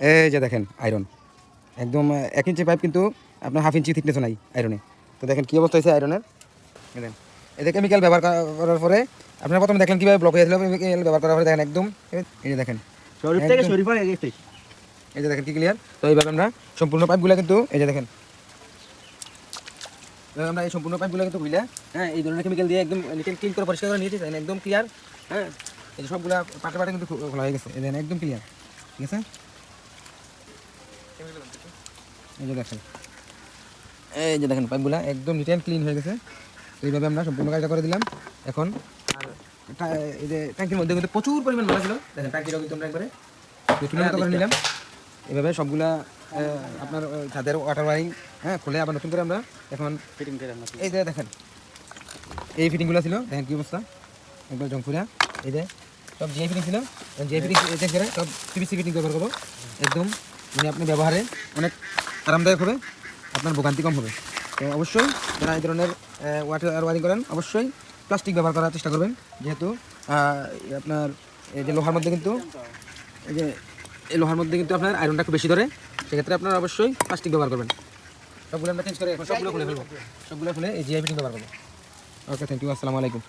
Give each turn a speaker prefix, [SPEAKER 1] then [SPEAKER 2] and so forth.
[SPEAKER 1] এই যে দেখেন আয়রন একদম 1 ইঞ্চি পাইপ কিন্তু আপনার 1/2 ইঞ্চি থিকনেসও নাই আয়রনে। তো দেখেন কী অবস্থা হয়েছে আয়রনের। দেখেন এতে কেমিক্যাল ব্যবহার করার পরে আপনারা প্রথমে দেখলেন কীভাবে ব্লক হয়েছিল, কেমিক্যাল ব্যবহার করার পরে দেখেন একদম এই যে দেখেন
[SPEAKER 2] শরীর থেকে শরীর হয়ে গেছে।
[SPEAKER 1] এই যে দেখেন কি ক্লিয়ার। তো এইভাবে আমরা সম্পূর্ণ পাইপগুলো কিন্তু এই যে দেখেন আমরা এই সম্পূর্ণ পাইপগুলো কিন্তু বুঝলে হ্যাঁ এই ধরনের কেমিক্যাল দিয়ে একদম ক্লিন করে পরিষ্কার করে নিয়েছি একদম ক্লিয়ার। হ্যাঁ এই যে সবগুলা পাটে পাটে কিন্তু খোলা হয়ে গেছে, এই দেখেন একদম ক্লিয়ার। ঠিক আছে এই যে দেখেন পাইপগুলা একদম নিট অ্যান্ড ক্লিন হয়ে গেছে। তো এইভাবে আমরা সম্পূর্ণ কাজটা করে দিলাম। এখন আর এই যে ট্যাঙ্কির মধ্যে কিন্তু প্রচুর পরিমাণ মালা ছিল, দেখেন ট্যাঙ্কিটাও কিন্তু আমরা একবারে চুনের মতো করে নিলাম। এভাবে সবগুলা আপনার ছাদের ওয়াটার ওয়ারিং হ্যাঁ খুলে আবার নতুন করে আমরা এখন
[SPEAKER 2] ফিটিং করে
[SPEAKER 1] এই যে দেখেন এই ফিটিংগুলো ছিল, দেখেন কী অবস্থা একবার জংপুরা। এই যে সব জিআই ফিটিং ছিল, জিআই ফিটিং চেঞ্জ করে সব পিভিসি ফিটিং ব্যবহার করবো। একদম মানে আপনি ব্যবহারে অনেক আরামদায়ক হবে, আপনার ভোগান্তি কম হবে। তো অবশ্যই যারা এই ধরনের ওয়াটার ওয়ারিং করেন অবশ্যই প্লাস্টিক ব্যবহার করার চেষ্টা করবেন, যেহেতু আপনার এই যে লোহার মধ্যে কিন্তু এই লোহার মধ্যে কিন্তু আপনার আয়রনটা খুব বেশি ধরে, সেক্ষেত্রে আপনারা অবশ্যই প্লাস্টিক ব্যবহার করবেন। সবগুলো আমরা চেঞ্জ করে এখন সবগুলো খুলে ফেলবো, সবগুলো খুলে এই জিআই ফিটিং ব্যবহার করবো। ওকে থ্যাংক ইউ, আসসালামু আলাইকুম।